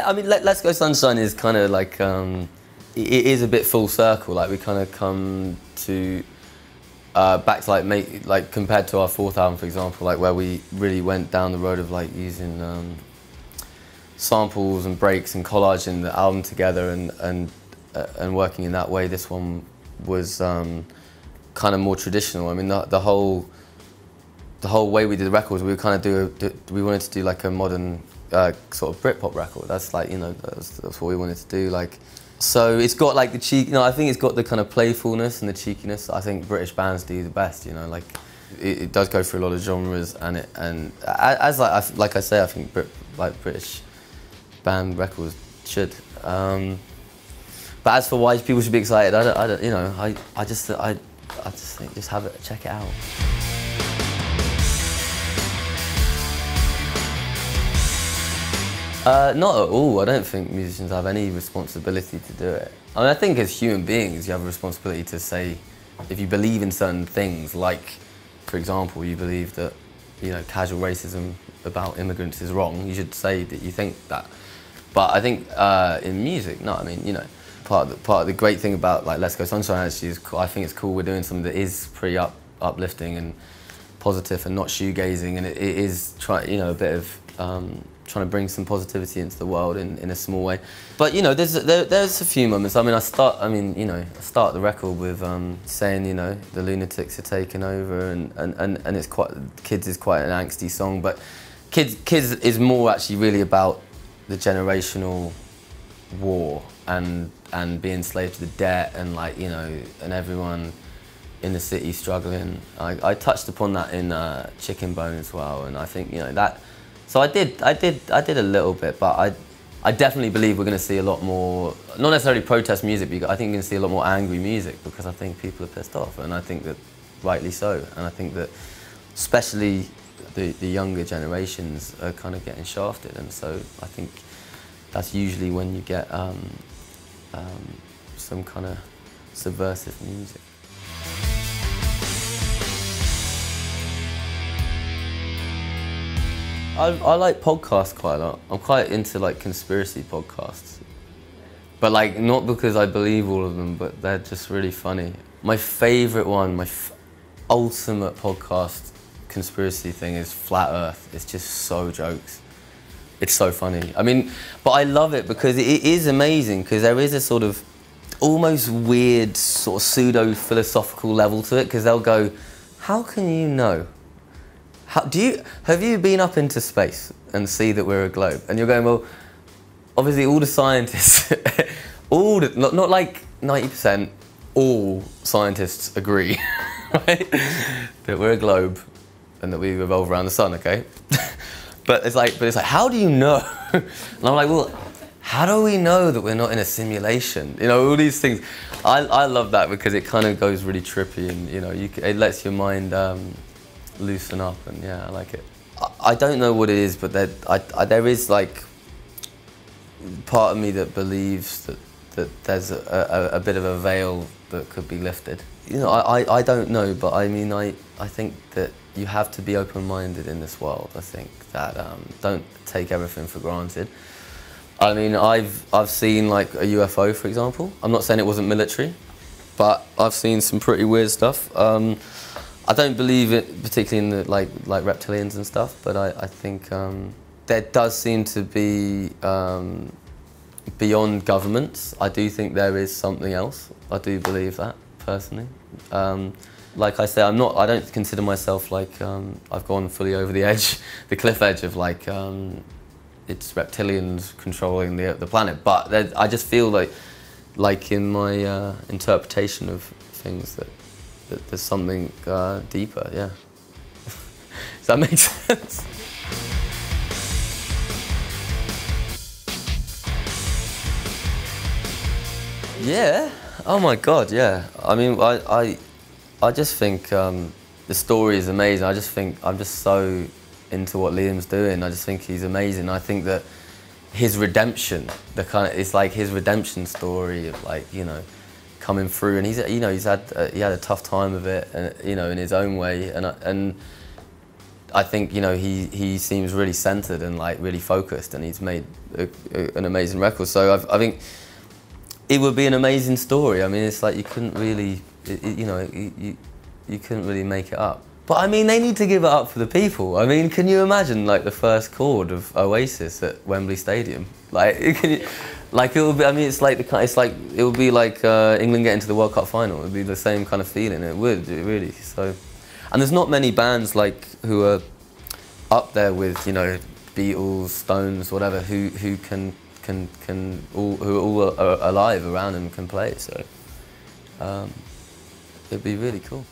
Yeah, I mean, Let's Go Sunshine is kind of like, it is a bit full circle. Like we kind of come to, back to like compared to our fourth album, for example, like where we really went down the road of like using samples and breaks and collaging the album together and working in that way. This one was kind of more traditional. I mean, the whole way we did the records, we were kind of we wanted to do like a modern sort of Britpop record. That's like, you know, that's what we wanted to do. Like, so it's got like the cheek. You know, I think it's got the kind of playfulness and the cheekiness I think British bands do the best. You know, like it does go through a lot of genres, and as like I say, I think British band records should. But as for why people should be excited, I don't, you know, I just think just have it, check it out. Not at all. I don't think musicians have any responsibility to do it. I mean, I think as human beings, you have a responsibility to say, if you believe in certain things, like, for example, you believe that, you know, casual racism about immigrants is wrong, you should say that you think that. But I think in music, no, I mean, you know, part of the great thing about like Let's Go Sunshine actually is I think it's cool we're doing something that is pretty uplifting and positive and not shoegazing, and it is you know, a bit of trying to bring some positivity into the world in a small way. But you know, there's a few moments. I mean, I start the record with saying, you know, the lunatics are taking over, and it's quite, Kids is quite an angsty song, but Kids is more actually really about the generational war and being slave to the debt, and like, you know, and everyone in the city struggling. I touched upon that in Chicken Bone as well, and I think, you know, that. So I did a little bit, but I definitely believe we're going to see a lot more, not necessarily protest music, but I think we're going to see a lot more angry music, because I think people are pissed off, and I think that rightly so, and I think that especially the younger generations are kind of getting shafted, and so I think that's usually when you get some kind of subversive music. I like podcasts quite a lot. I'm quite into like conspiracy podcasts, but like not because I believe all of them, but they're just really funny. My favourite one, my ultimate podcast conspiracy thing is Flat Earth. It's just so jokes. It's so funny. I mean, but I love it because it is amazing, because there is a sort of almost weird sort of pseudo-philosophical level to it, because they'll go, how can you know? Have you been up into space and see that we're a globe? And you're going, well, obviously all the scientists, not like 90%, all scientists agree, right? That we're a globe and that we revolve around the sun, okay? but it's like, how do you know? And I'm like, well, how do we know that we're not in a simulation? You know, all these things. I love that because it kind of goes really trippy, and you know, it lets your mind loosen up, and yeah, I like it. I don't know what it is, but there is like part of me that believes that there's a bit of a veil that could be lifted. You know, I don't know, but I mean, I think that you have to be open-minded in this world. I think that don't take everything for granted. I mean, I've seen like a UFO, for example. I'm not saying it wasn't military, but I've seen some pretty weird stuff. I don't believe it particularly in the like reptilians and stuff, but I think there does seem to be beyond governments. I do think there is something else. I do believe that personally. Like I say, I don't consider myself like I've gone fully over the edge, the cliff edge of like it's reptilians controlling the planet. But I just feel like in my interpretation of things that there's something deeper, yeah. Does that make sense? Yeah. Oh my God, yeah. I mean, I just think the story is amazing. I just think I'm just so into what Liam's doing. I just think he's amazing. I think that his redemption, it's like his redemption story of like, you know, coming through, and he had a tough time of it, and you know, in his own way, and I think, you know, he seems really centered and like really focused, and he's made an amazing record. So I think it would be an amazing story. I mean, it's like you couldn't really, you know, you couldn't really make it up. But I mean, they need to give it up for the people. I mean, can you imagine like the first chord of Oasis at Wembley Stadium? Like, like it would be. I mean, it's like it would be like England getting to the World Cup final. It would be the same kind of feeling. It would really. So, and there's not many bands like who are up there with, you know, Beatles, Stones, whatever, who are all alive around and can play. So, it'd be really cool.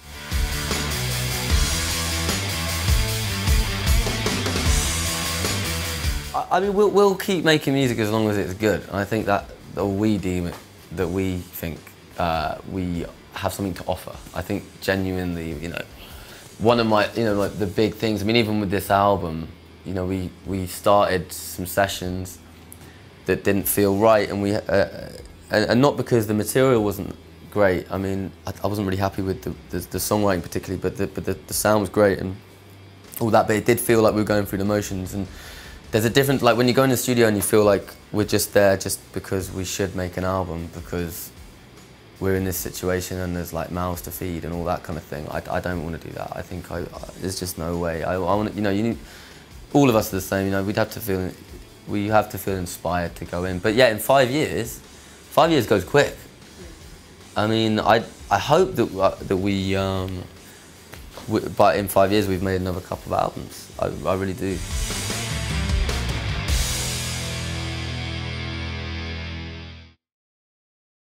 I mean, we'll keep making music as long as it's good. And I think that, or we deem it, that we think we have something to offer. I think genuinely, you know, one of my, you know, like the big things, I mean, even with this album, you know, we started some sessions that didn't feel right, and and not because the material wasn't great. I mean, I wasn't really happy with the songwriting particularly, but the sound was great and all that, but it did feel like we were going through the motions. And there's a difference, like when you go in the studio and you feel like we're just there just because we should make an album, because we're in this situation and there's like mouths to feed and all that kind of thing. I don't want to do that. I think there's just no way. I want, you know, you need, all of us are the same, you know, we have to feel inspired to go in. But yeah, in 5 years goes quick. I mean, I hope that but in 5 years we've made another couple of albums. I really do.